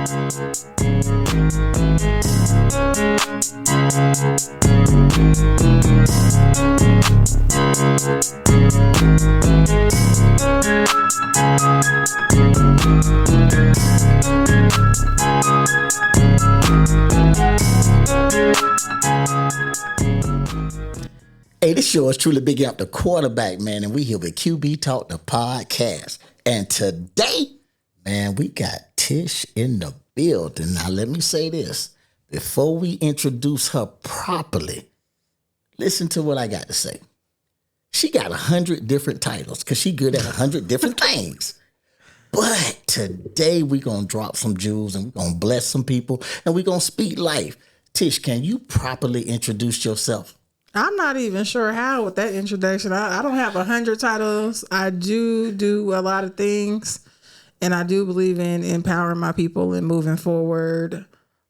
Hey, this show is truly Big Amp, the quarterback, man, and we here with QB Talk, the podcast. And today, man, we got Tish in the building. Now, let me say this. Before we introduce her properly, listen to what I got to say. She got 100 different titles because she good at 100 different things. But today, we're going to drop some jewels and we're going to bless some people and we're going to speak life. Tish, can you properly introduce yourself? I'm not even sure how with that introduction. I don't have 100 titles. I do a lot of things, and I do believe in empowering my people and moving forward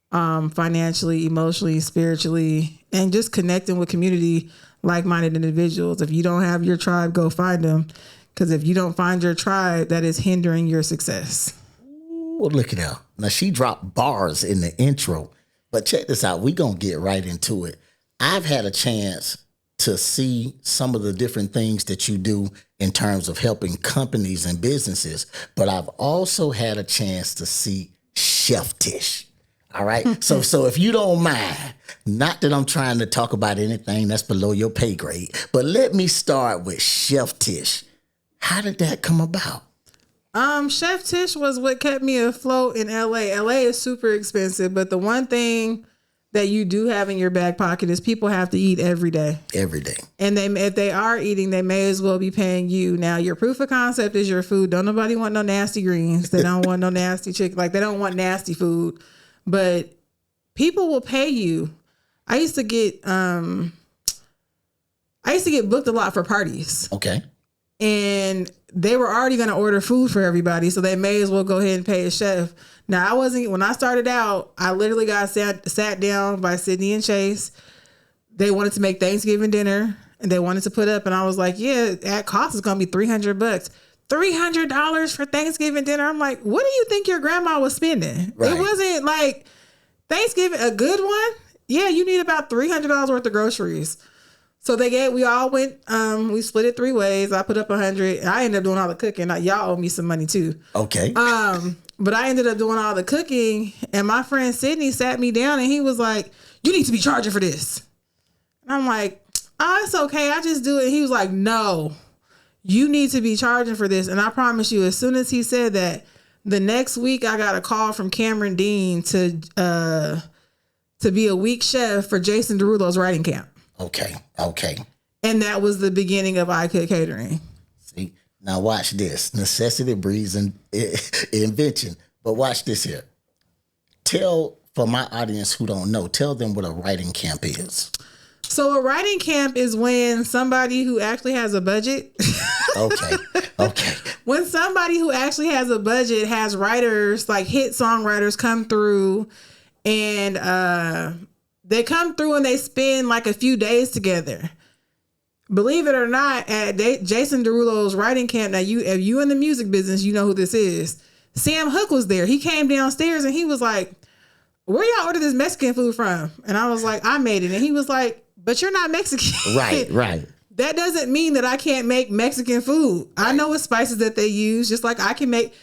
financially, emotionally, spiritually, and just connecting with community, like-minded individuals. If you don't have your tribe, go find them, because if you don't find your tribe, that is hindering your success. Well, look at her. Now, she dropped bars in the intro, but check this out. We're going to get right into it. I've had a chance to see some of the different things that you do in terms of helping companies and businesses, but I've also had a chance to see Chef Tish. All right. So if you don't mind, not that I'm trying to talk about anything that's below your pay grade, but let me start with Chef Tish. How did that come about? Chef Tish was what kept me afloat in LA. LA is super expensive, but the one thing that you do have in your back pocket is people have to eat every day. Every day. And if they are eating, they may as well be paying you. Now, your proof of concept is your food. Don't nobody want no nasty greens. They don't want no nasty chicken. Like, they don't want nasty food. But people will pay you. I used to get booked a lot for parties. Okay. And they were already going to order food for everybody, so they may as well go ahead and pay a chef. Now, when I started out, I literally got sat down by Sydney and Chase. They wanted to make Thanksgiving dinner and they wanted to put up, and I was like, yeah, that cost is going to be $300. $300 for Thanksgiving dinner. I'm like, what do you think your grandma was spending? Right. It wasn't like Thanksgiving, a good one. Yeah, you need about $300 worth of groceries. So we all went, we split it 3 ways. I put up 100. I ended up doing all the cooking. Y'all owe me some money too. Okay. But I ended up doing all the cooking, and my friend Sydney sat me down and he was like, you need to be charging for this. And I'm like, oh, it's okay. I just do it. And he was like, no, you need to be charging for this. And I promise you, as soon as he said that, the next week I got a call from Cameron Dean to be a week chef for Jason Derulo's writing camp. Okay. And that was the beginning of I Could Catering. See, now watch this. Necessity breeds invention. But watch this here. For my audience who don't know, tell them what a writing camp is. So a writing camp is when somebody who actually has a budget. Okay. When somebody who actually has a budget has writers, like hit songwriters, come through, and they come through and they spend like a few days together. Believe it or not, at Jason Derulo's writing camp, now if you in the music business, you know who this is. Sam Hook was there. He came downstairs and he was like, where y'all order this Mexican food from? And I was like, I made it. And he was like, but you're not Mexican. Right. That doesn't mean that I can't make Mexican food. Right. I know what spices that they use, just like I can make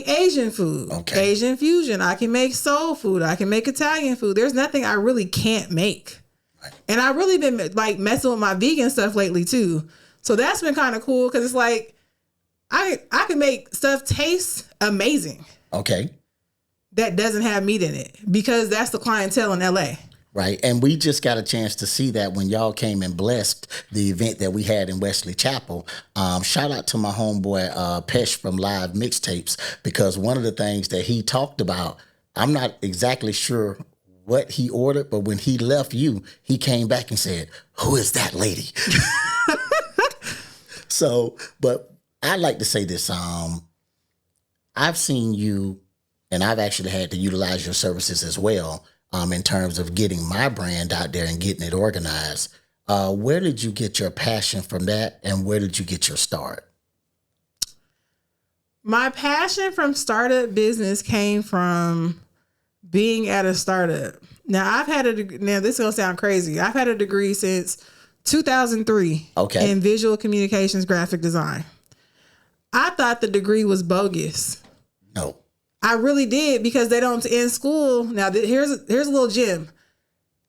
Asian food, okay. Asian fusion. I can make soul food. I can make Italian food. There's nothing I really can't make. Right. And I've really been like messing with my vegan stuff lately too. So that's been kind of cool because it's like I can make stuff taste amazing. Okay. That doesn't have meat in it because that's the clientele in LA. Right. And we just got a chance to see that when y'all came and blessed the event that we had in Wesley Chapel. Shout out to my homeboy, Pesh from Live Mixtapes, because one of the things that he talked about, I'm not exactly sure what he ordered, but when he left you, he came back and said, who is that lady? So, but I'd like to say this. I've seen you, and I've actually had to utilize your services as well. In terms of getting my brand out there and getting it organized. Where did you get your passion from that, and where did you get your start? My passion from startup business came from being at a startup. Now this is gonna sound crazy. I've had a degree since 2003 in visual communications graphic design. I thought the degree was bogus. No. I really did, because they don't in school. Now here's a little gem.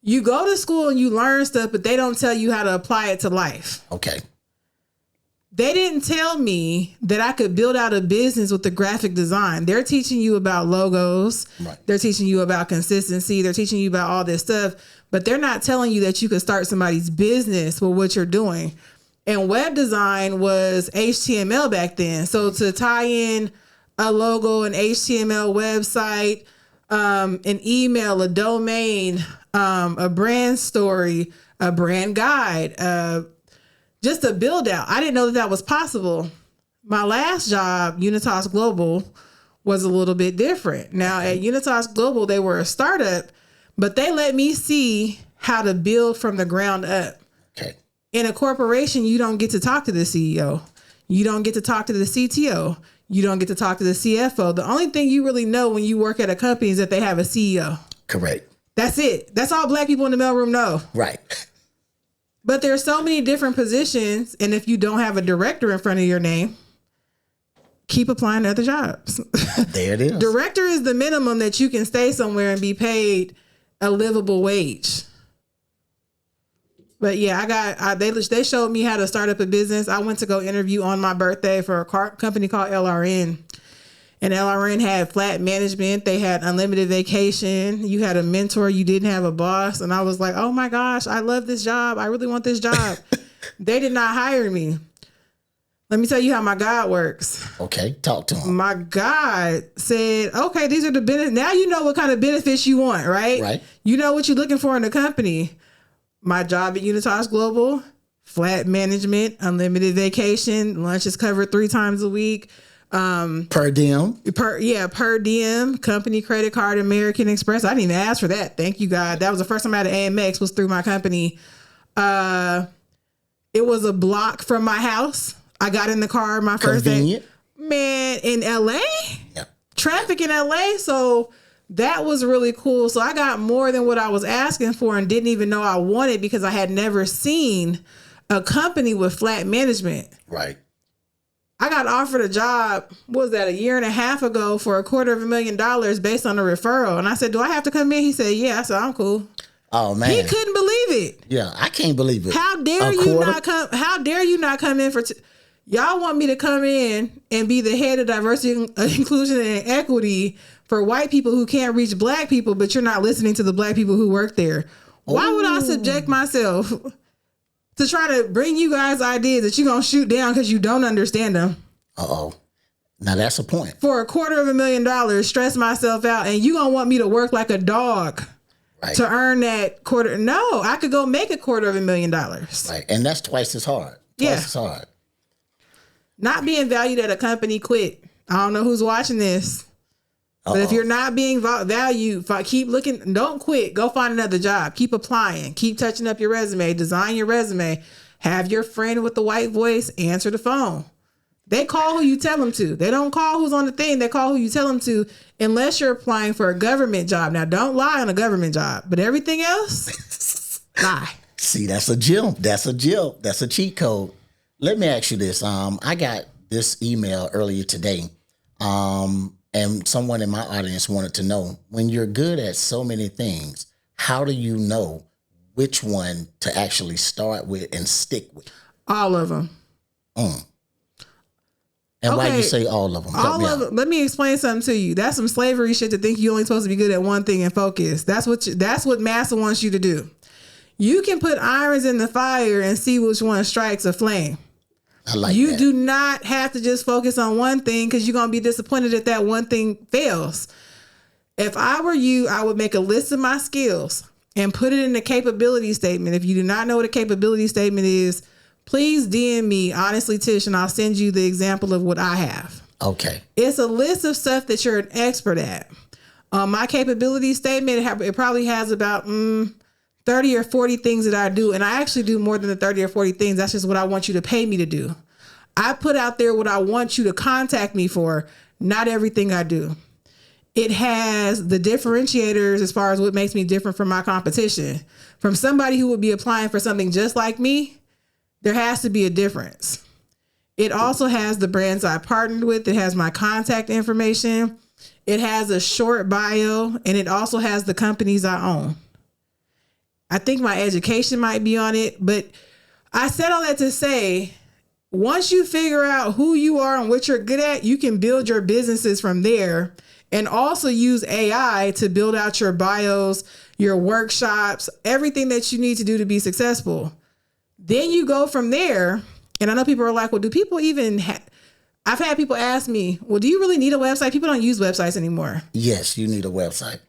You go to school and you learn stuff, but they don't tell you how to apply it to life. Okay. They didn't tell me that I could build out a business with the graphic design. They're teaching you about logos. Right. They're teaching you about consistency. They're teaching you about all this stuff, but they're not telling you that you could start somebody's business with what you're doing. And web design was HTML back then. So to tie in a logo, an HTML website, an email, a domain, a brand story, a brand guide, just a build out. I didn't know that was possible. My last job, Unitas Global, was a little bit different. Now at Unitas Global, they were a startup, but they let me see how to build from the ground up. Okay. In a corporation, you don't get to talk to the CEO. You don't get to talk to the CTO. You don't get to talk to the CFO. The only thing you really know when you work at a company is that they have a CEO. Correct. That's it. That's all black people in the mailroom know. Right. But there's so many different positions. And if you don't have a director in front of your name, keep applying to other jobs. There it is. Director is the minimum that you can stay somewhere and be paid a livable wage. But yeah, they showed me how to start up a business. I went to go interview on my birthday for a company called LRN. And LRN had flat management. They had unlimited vacation. You had a mentor. You didn't have a boss. And I was like, oh my gosh, I love this job. I really want this job. They did not hire me. Let me tell you how my God works. Okay, talk to him. My God said, okay, these are the benefits. Now you know what kind of benefits you want, right? Right. You know what you're looking for in a company. My job at Unitas Global, flat management, unlimited vacation, lunch is covered 3 times a week. Per diem. Per diem, company credit card, American Express. I didn't even ask for that. Thank you, God. That was the first time I had an AMX was through my company. It was a block from my house. I got in the car my first day. Man, in LA? Yeah. Traffic in LA. So that was really cool. So I got more than what I was asking for and didn't even know I wanted because I had never seen a company with flat management. Right. I got offered a job, what was that, 1.5 years ago for $250,000 based on a referral. And I said, do I have to come in? He said, yeah. I said, I'm cool. Oh man. He couldn't believe it. Yeah, I can't believe it. How dare you not come in for y'all want me to come in and be the head of diversity, inclusion, and equity for white people who can't reach black people, but you're not listening to the black people who work there. Why would I subject myself to try to bring you guys ideas that you're going to shoot down because you don't understand them? Uh-oh. Now that's a point. For $250,000, stress myself out, and you going to want me to work like a dog to earn that quarter? No, I could go make $250,000. Right, and that's twice as hard. Twice as hard. Not being valued at a company, quit. I don't know who's watching this. But if you're not being valued, keep looking. Don't quit. Go find another job. Keep applying. Keep touching up your resume. Design your resume. Have your friend with the white voice answer the phone. They call who you tell them to. They don't call who's on the thing. They call who you tell them to, unless you're applying for a government job. Now, don't lie on a government job. But everything else, lie. See, that's a gem. That's a gem. That's a cheat code. Let me ask you this. I got this email earlier today. And someone in my audience wanted to know, when you're good at so many things, how do you know which one to actually start with and stick with? All of them. And why do you say all of them? All of them. Let me explain something to you. That's some slavery shit to think you're only supposed to be good at one thing and focus. That's what Massa wants you to do. You can put irons in the fire and see which one strikes a flame. I like you that. do not have to just focus on one thing because you're going to be disappointed if that one thing fails. If I were you, I would make a list of my skills and put it in the capability statement. If you do not know what a capability statement is, please DM me, HonestlyTish, and I'll send you the example of what I have. Okay. It's a list of stuff that you're an expert at. My capability statement, it probably has about 30 or 40 things that I do. And I actually do more than the 30 or 40 things. That's just what I want you to pay me to do. I put out there what I want you to contact me for, not everything I do. It has the differentiators as far as what makes me different from my competition. From somebody who would be applying for something just like me, there has to be a difference. It also has the brands I partnered with. It has my contact information. It has a short bio, and it also has the companies I own. I think my education might be on it, but I said all that to say, once you figure out who you are and what you're good at, you can build your businesses from there, and also use AI to build out your bios, your workshops, everything that you need to do to be successful. Then you go from there. And I know people are like, well, do people even I've had people ask me, well, do you really need a website? People don't use websites anymore. Yes, you need a website.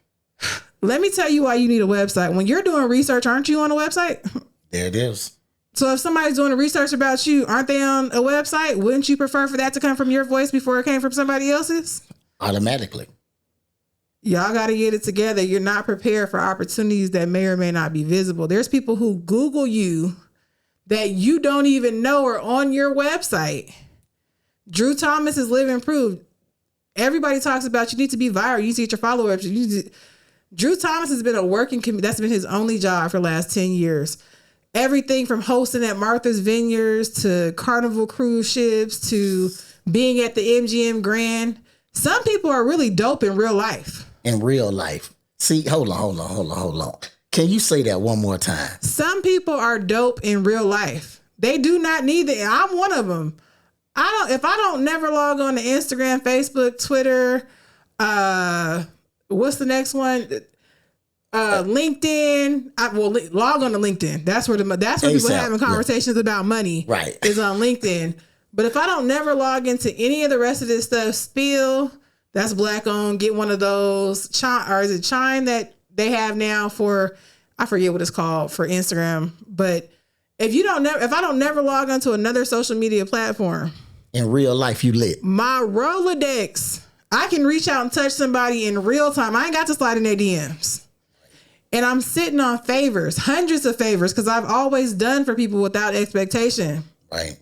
Let me tell you why you need a website. When you're doing research, aren't you on a website? There it is. So if somebody's doing a research about you, aren't they on a website? Wouldn't you prefer for that to come from your voice before it came from somebody else's? Automatically. Y'all got to get it together. You're not prepared for opportunities that may or may not be visible. There's people who Google you that you don't even know are on your website. Drew Thomas is living proof. Everybody talks about you need to be viral. You need to get your followers. Drew Thomas has been a working comedian. That's been his only job for the last 10 years. Everything from hosting at Martha's Vineyards to Carnival cruise ships to being at the MGM Grand. Some people are really dope in real life. In real life. See, hold on. Can you say that one more time? Some people are dope in real life. They do not need it. I'm one of them. If I don't never log on to Instagram, Facebook, Twitter, what's the next one? LinkedIn. Log on to LinkedIn. That's where people are having conversations about money. Right. Is on LinkedIn. But if I don't never log into any of the rest of this stuff, Spill, that's Black owned. Get one of those. Or is it Chime that they have now for, I forget what it's called for Instagram. But if I don't never log onto another social media platform, in real life, you lit. My Rolodex, I can reach out and touch somebody in real time. I ain't got to slide in their DMs. And I'm sitting on favors, hundreds of favors, because I've always done for people without expectation. Right.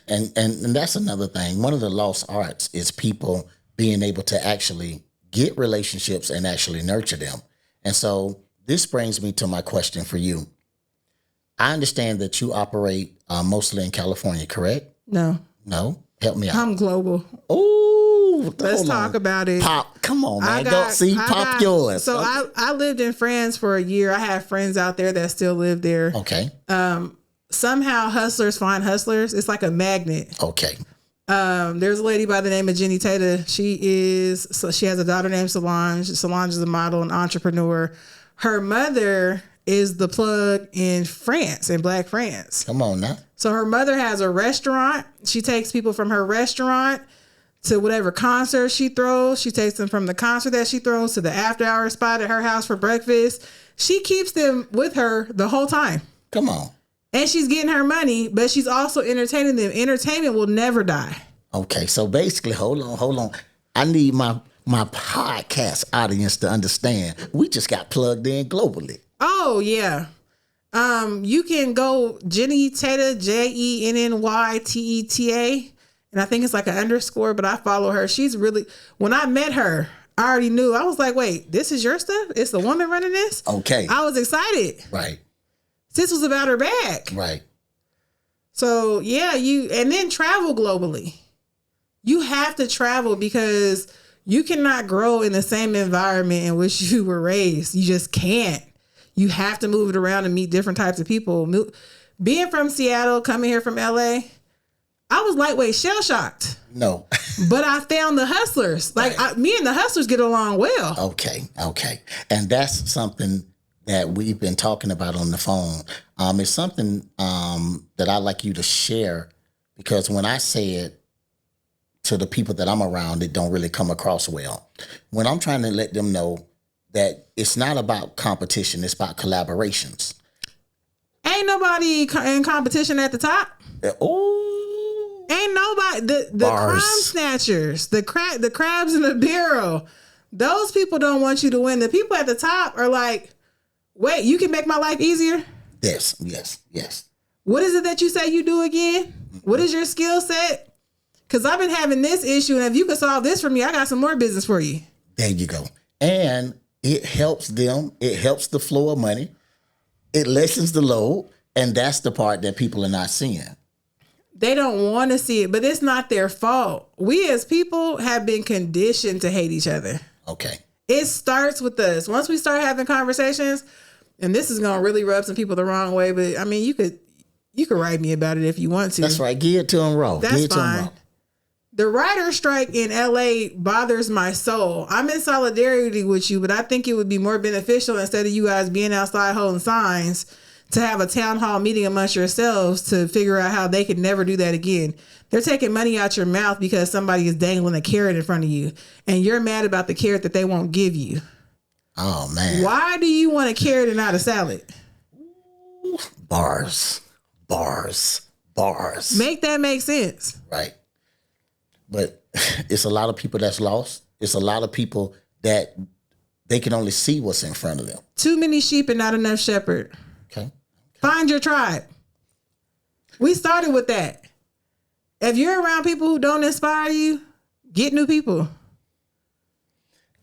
And that's another thing. One of the lost arts is people being able to actually get relationships and actually nurture them. And so this brings me to my question for you. I understand that you operate mostly in California, correct? No. Help me out. I'm global. Oh, let's talk about it. Pop, come on, man. Pop yours. So okay. I lived in France for a year. I have friends out there that still live there. Okay. Somehow hustlers find hustlers. It's like a magnet. Okay. There's a lady by the name of Jenny Tata. She has a daughter named Solange. Solange is a model and entrepreneur. Her mother is the plug in France, in Black France. Come on now. So her mother has a restaurant. She takes people from her restaurant to whatever concert she throws. She takes them from the concert that she throws to the after hour spot at her house for breakfast. She keeps them with her the whole time. Come on. And she's getting her money, but she's also entertaining them. Entertainment will never die. Okay, so basically, hold on. I need my podcast audience to understand we just got plugged in globally. Oh, yeah. You can go Jenny Tata, JENNYTETA. And I think it's like an underscore, but I follow her. She's really, when I met her, I already knew. I was like, wait, this is your stuff? It's the woman running this? Okay. I was excited. Right. This was about her bag. Right. So yeah, and then travel globally. You have to travel because you cannot grow in the same environment in which you were raised. You just can't. You have to move it around and meet different types of people. Being from Seattle, coming here from LA, I was lightweight shell shocked. No. But I found the hustlers. Like right. Me and the hustlers get along well. Okay. And that's something that we've been talking about on the phone. It's something that I'd like you to share, because when I say it to the people that I'm around, it don't really come across well. When I'm trying to let them know that it's not about competition, it's about collaborations. Ain't nobody in competition at the top. Oh, ain't nobody. The crumb snatchers, the crabs in the barrel. Those people don't want you to win. The people at the top are like, wait, you can make my life easier? Yes. What is it that you say you do again? What is your skill set? Because I've been having this issue, and if you can solve this for me, I got some more business for you. There you go. And it helps them. It helps the flow of money. It lessens the load. And that's the part that people are not seeing. They don't want to see it, but it's not their fault. We as people have been conditioned to hate each other. Okay. It starts with us. Once we start having conversations, and this is going to really rub some people the wrong way, but I mean, you could write me about it if you want to. That's right. Give it to them raw. That's fine. The writer's strike in LA bothers my soul. I'm in solidarity with you, but I think it would be more beneficial instead of you guys being outside holding signs to have a town hall meeting amongst yourselves to figure out how they could never do that again. They're taking money out your mouth because somebody is dangling a carrot in front of you, and you're mad about the carrot that they won't give you. Oh, man. Why do you want a carrot and not a salad? Bars. Make that make sense. Right. But it's a lot of people that's lost. It's a lot of people that they can only see what's in front of them. Too many sheep and not enough shepherd. Okay. Find your tribe. We started with that. If you're around people who don't inspire you, get new people.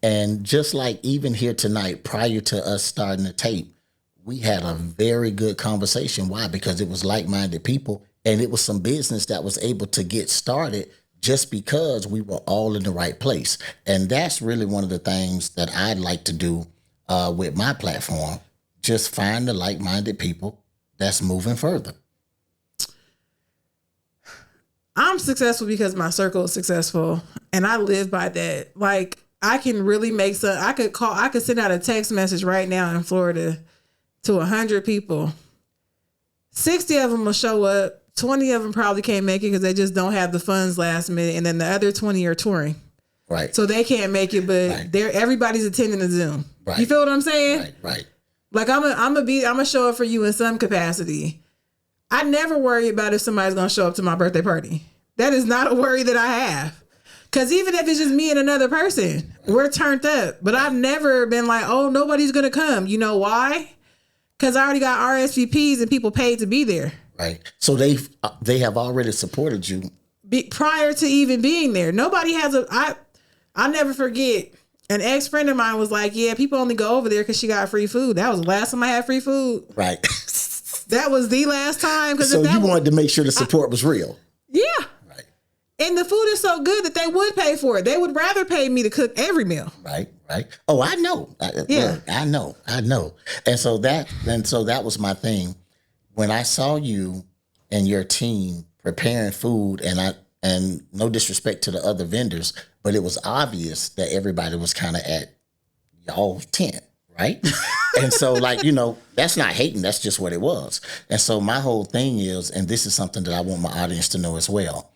And just like even here tonight, prior to us starting the tape, we had a very good conversation. Why? Because it was like-minded people, and it was some business that was able to get started just because we were all in the right place. And that's really one of the things that I'd like to do with my platform. Just find the like-minded people that's moving further. I'm successful because my circle is successful, and I live by that. Like, I can really make some, I could send out a text message right now in Florida to 100 people. 60 of them will show up. 20 of them probably can't make it because they just don't have the funds last minute. And then the other 20 are touring. Right. So they can't make it, but everybody's attending the Zoom. Right. You feel what I'm saying? Right. Like I'm gonna show up for you in some capacity. I never worry about if somebody's gonna show up to my birthday party. That is not a worry that I have. Cause even if it's just me and another person, we're turned up. But I've never been like, oh, nobody's gonna come. You know why? Cause I already got RSVPs and people paid to be there. Right. So they have already supported you prior to even being there. Nobody has I'll never forget. An ex-friend of mine was like, yeah, people only go over there because she got free food. That was the last time I had free food. Right. That was the last time. So you wanted to make sure the support was real. Yeah. Right. And the food is so good that they would pay for it. They would rather pay me to cook every meal. Right. Oh, I know. Yeah. I know. And so that was my thing. When I saw you and your team preparing food, and no disrespect to the other vendors, but it was obvious that everybody was kind of at y'all's tent, right? And so, like, that's not hating. That's just what it was. And so my whole thing is, and this is something that I want my audience to know as well,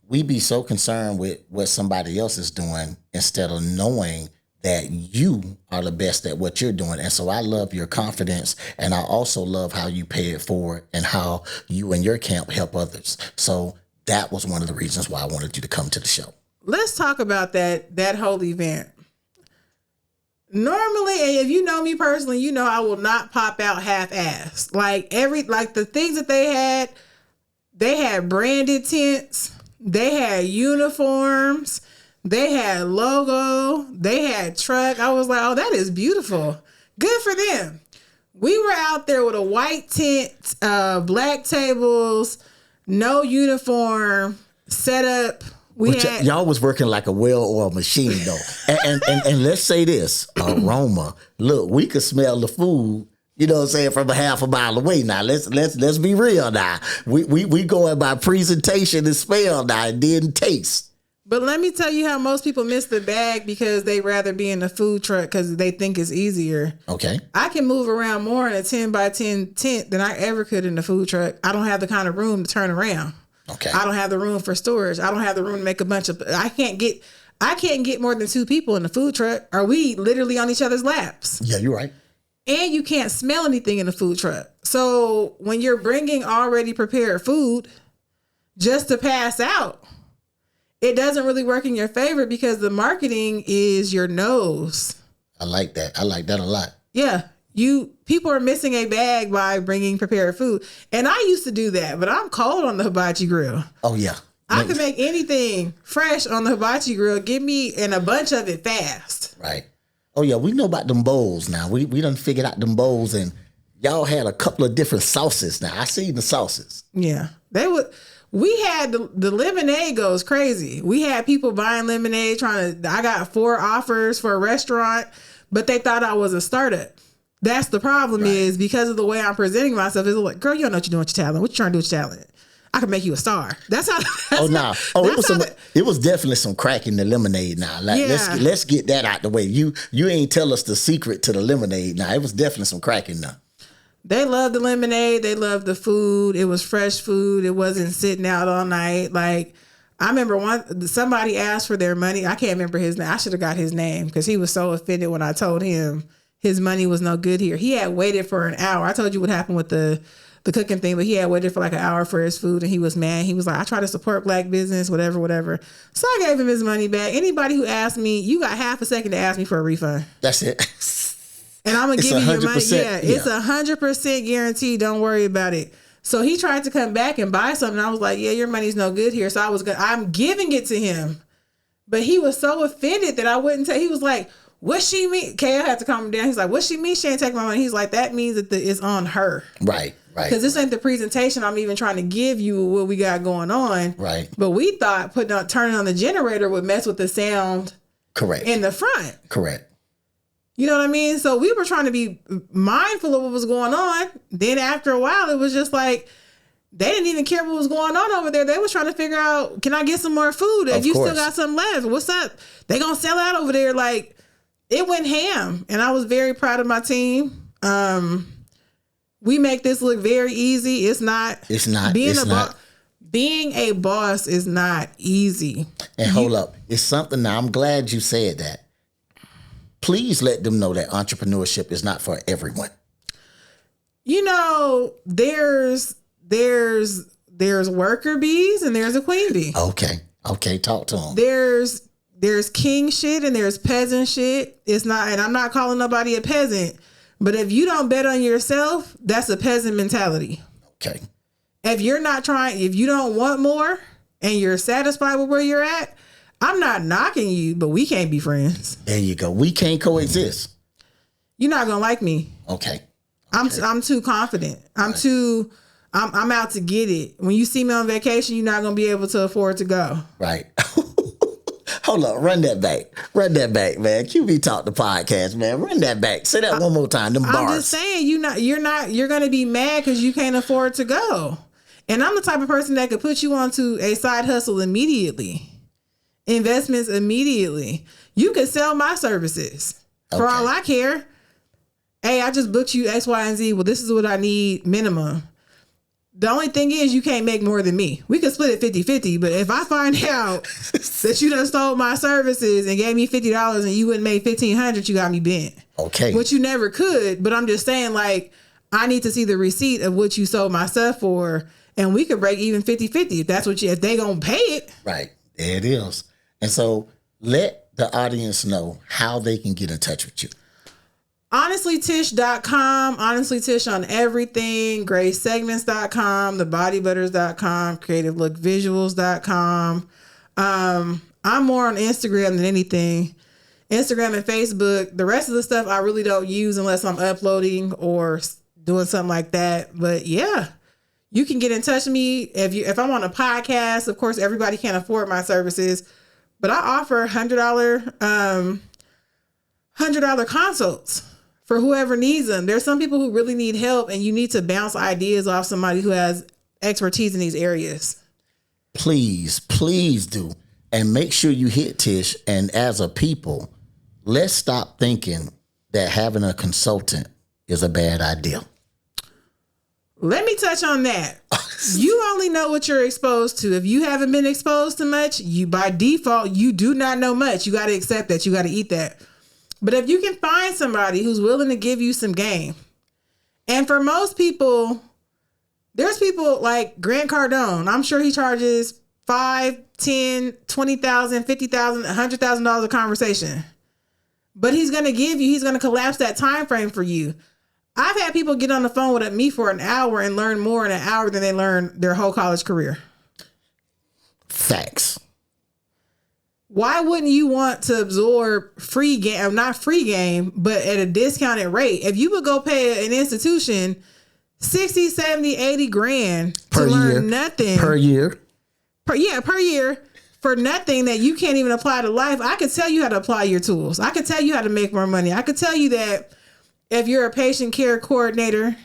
we be so concerned with what somebody else is doing instead of knowing that you are the best at what you're doing. And so I love your confidence, and I also love how you pay it forward and how you and your camp help others. So that was one of the reasons why I wanted you to come to the show. Let's talk about that whole event. Normally, and if you know me personally, you know I will not pop out half-assed. Like the things that they had branded tents, they had uniforms, they had logo, they had truck. I was like, oh, that is beautiful. Good for them. We were out there with a white tent, black tables, no uniform, set up. Y'all was working like a well-oiled machine, though. and let's say this, aroma. Look, we could smell the food, you know what I'm saying, from a half a mile away now. Let's be real now. We going by presentation and smell now. It didn't taste. But let me tell you how most people miss the bag because they rather be in a food truck because they think it's easier. Okay. I can move around more in a 10 by 10 tent than I ever could in a food truck. I don't have the kind of room to turn around. Okay. I don't have the room for storage. I don't have the room to make a bunch of. I can't get more than 2 people in the food truck. Are we literally on each other's laps? Yeah, you're right. And you can't smell anything in the food truck. So when you're bringing already prepared food just to pass out, it doesn't really work in your favor because the marketing is your nose. I like that. I like that a lot. Yeah. People are missing a bag by bringing prepared food. And I used to do that, but I'm cold on the hibachi grill. Oh yeah. I can make anything fresh on the hibachi grill. Give me a bunch of it fast. Right. Oh yeah, we know about them bowls now. We done figured out them bowls, and y'all had a couple of different sauces now. I seen the sauces. Yeah. We had the lemonade goes crazy. We had people buying lemonade I got 4 offers for a restaurant, but they thought I was a startup. That's the problem is because of the way I'm presenting myself. It's like, girl, you don't know what you're doing with your talent. What you trying to do with your talent? I can make you a star. That's how. It was definitely some crack in the lemonade. Now, let's get that out the way. You ain't tell us the secret to the lemonade. Now, it was definitely some crack in there. They loved the lemonade. They loved the food. It was fresh food. It wasn't sitting out all night. Like I remember somebody asked for their money. I can't remember his name. I should have got his name because he was so offended when I told him his money was no good here. He had waited for an hour. I told you what happened with the cooking thing, but he had waited for like an hour for his food and he was mad. He was like, I try to support black business, whatever. So I gave him his money back. Anybody who asked me, you got half a second to ask me for a refund. That's it. And I'm going to give you your money. Yeah, it's 100% guaranteed. Don't worry about it. So he tried to come back and buy something. I was like, yeah, your money's no good here. So I'm giving it to him. But he was so offended that I wouldn't take. He was like, what she mean? KL had to calm him down. He's like, what she mean she ain't taking my money? He's like, that means that it's on her. Right. Because this ain't the presentation I'm even trying to give you what we got going on. Right. But we thought turning on the generator would mess with the sound. Correct. In the front. Correct. You know what I mean? So we were trying to be mindful of what was going on. Then after a while, it was just like, they didn't even care what was going on over there. They was trying to figure out, can I get some more food? If you still got some left, what's up? They gonna sell out over there. Like, it went ham. And I was very proud of my team. We make this look very easy. It's not. Being a boss is not easy. And hold up. It's something now. I'm glad you said that. Please let them know that entrepreneurship is not for everyone. You know, there's worker bees and there's a queen bee. Okay. Talk to them. There's king shit and there's peasant shit. It's not, and I'm not calling nobody a peasant, but if you don't bet on yourself, that's a peasant mentality. Okay. If you don't want more and you're satisfied with where you're at, I'm not knocking you, but we can't be friends. There you go. We can't coexist. You're not gonna like me. Okay. I'm too confident. I'm out to get it. When you see me on vacation, you're not gonna be able to afford to go. Right. Hold up, run that back, man. QB Talk the podcast, man. Run that back. Say that one more time. Them bars. I'm just saying, you're gonna be mad because you can't afford to go. And I'm the type of person that could put you onto a side hustle immediately. Investments immediately. You could sell my services. For all I care. Hey, I just booked you X, Y, and Z. Well, this is what I need minimum. The only thing is you can't make more than me. We could split it 50-50, but if I find out that you done stole my services and gave me $50 and you wouldn't make $1,500, you got me bent. Okay. Which you never could, but I'm just saying, like, I need to see the receipt of what you sold my stuff for, and we could break even 50-50 if they gonna pay it. Right. There it is. And so let the audience know how they can get in touch with you. HonestlyTish.com, HonestlyTish on everything, GraySegments.com, TheBodyButters.com, CreativeLookVisuals.com. I'm more on Instagram than anything. Instagram and Facebook. The rest of the stuff I really don't use unless I'm uploading or doing something like that. But yeah, you can get in touch with me. If I'm on a podcast, of course, everybody can't afford my services, but I offer $100 consults for whoever needs them. There's some people who really need help, and you need to bounce ideas off somebody who has expertise in these areas. Please do. And make sure you hit Tish. And as a people, let's stop thinking that having a consultant is a bad idea. Let me touch on that. You only know what you're exposed to. If you haven't been exposed to much, by default, you do not know much. You got to accept that. You got to eat that. But if you can find somebody who's willing to give you some game, and for most people, there's people like Grant Cardone. I'm sure he charges $5,000, $10,000, $20,000, $50,000, $100,000 a conversation. But he's going to collapse that time frame for you. I've had people get on the phone with me for an hour and learn more in an hour than they learned their whole college career. Facts. Why wouldn't you want to absorb free game, not free game, but at a discounted rate? If you would go pay an institution 60, 70, 80 grand to learn nothing per year, per year for nothing that you can't even apply to life, I could tell you how to apply your tools. I could tell you how to make more money. I could tell you that if you're a patient care coordinator,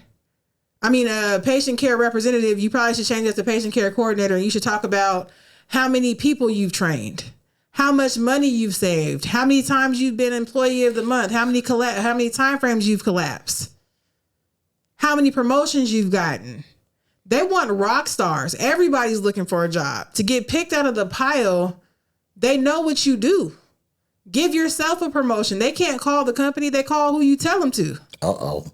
a patient care representative, you probably should change that to patient care coordinator, and you should talk about how many people you've trained, how much money you've saved, how many times you've been employee of the month, how many time frames you've collapsed, how many promotions you've gotten. They want rock stars. Everybody's looking for a job. To get picked out of the pile, they know what you do. Give yourself a promotion. They can't call the company. They call who you tell them to. Uh-oh.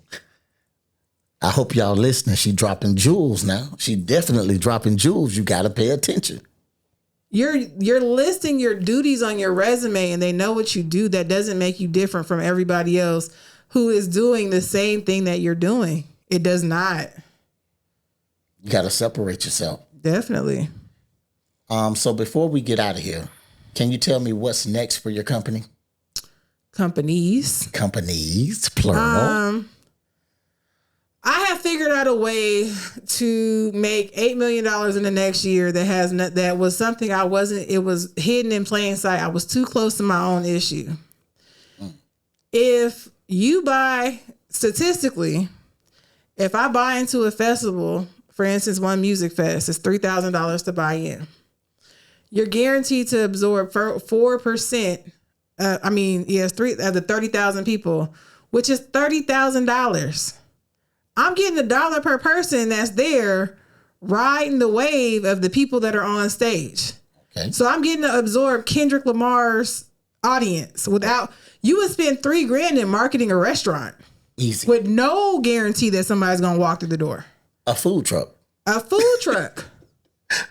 I hope y'all listening. She dropping jewels now. She definitely dropping jewels. You got to pay attention. You're listing your duties on your resume, and they know what you do. That doesn't make you different from everybody else who is doing the same thing that you're doing. It does not. You got to separate yourself. Definitely. So before we get out of here, can you tell me what's next for your company? Companies, plural. I have figured out a way to make $8 million in the next year that was something it was hidden in plain sight. I was too close to my own issue. If you statistically, if I buy into a festival, for instance, one music fest, it's $3,000 to buy in. You're guaranteed to absorb 4%. It's 3 of the 30,000 people, which is $30,000. I'm getting $1 per person that's there riding the wave of the people that are on stage. Okay. So I'm getting to absorb Kendrick Lamar's audience without, you would spend $3,000 in marketing a restaurant. Easy. With no guarantee that somebody's going to walk through the door. A food truck.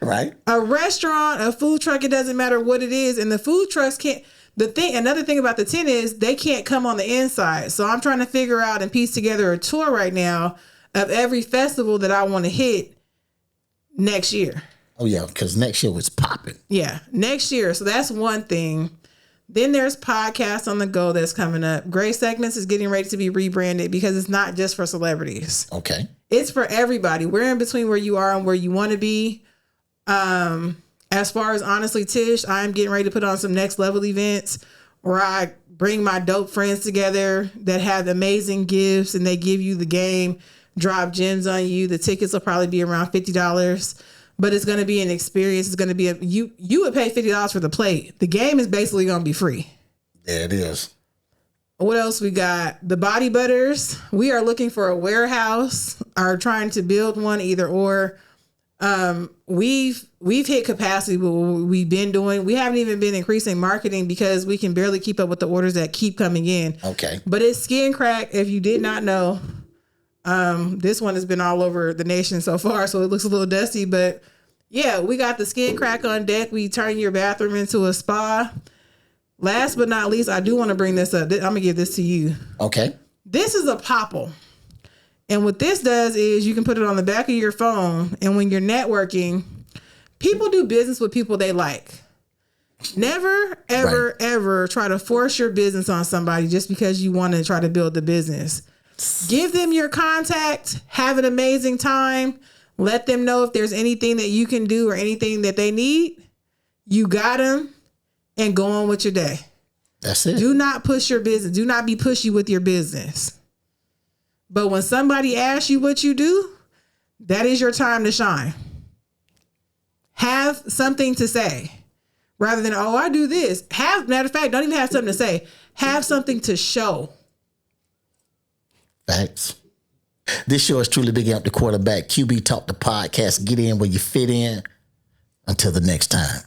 Right. A restaurant, a food truck, it doesn't matter what it is. And the food trucks another thing about the tent is they can't come on the inside. So I'm trying to figure out and piece together a tour right now of every festival that I want to hit next year. Oh yeah, because next year was popping. Yeah, next year. So that's one thing. Then there's podcasts on the go that's coming up. Gray Segments is getting ready to be rebranded because it's not just for celebrities. Okay. It's for everybody. We're in between where you are and where you want to be. As far as Honestly Tish, I'm getting ready to put on some next level events where I bring my dope friends together that have amazing gifts and they give you the game, drop gems on you. The tickets will probably be around $50, but it's going to be an experience. It's going to be you would pay $50 for the plate. The game is basically going to be free. There it is. What else we got? The Body Butters. We are looking for a warehouse, are trying to build one, either or. We've hit capacity with what we've been doing. We haven't even been increasing marketing because we can barely keep up with the orders that keep coming in. Okay. But it's Skin Crack. If you did not know, this one has been all over the nation so far, so it looks a little dusty, but yeah, we got the Skin Crack on deck. We turn your bathroom into a spa. Last but not least, I do want to bring this up. I'm going to give this to you. Okay. This is a popple. And what this does is you can put it on the back of your phone. And when you're networking, people do business with people they like. Never, ever, ever try to force your business on somebody just because you want to try to build the business. Give them your contact. Have an amazing time. Let them know if there's anything that you can do or anything that they need. You got them. And go on with your day. That's it. Do not push your business. Do not be pushy with your business. But when somebody asks you what you do, that is your time to shine. Have something to say. Rather than, oh, I do this. Matter of fact, don't even have something to say. Have something to show. Thanks. This show is truly Big Amp the Quarterback. QB Talk the podcast. Get in where you fit in. Until the next time.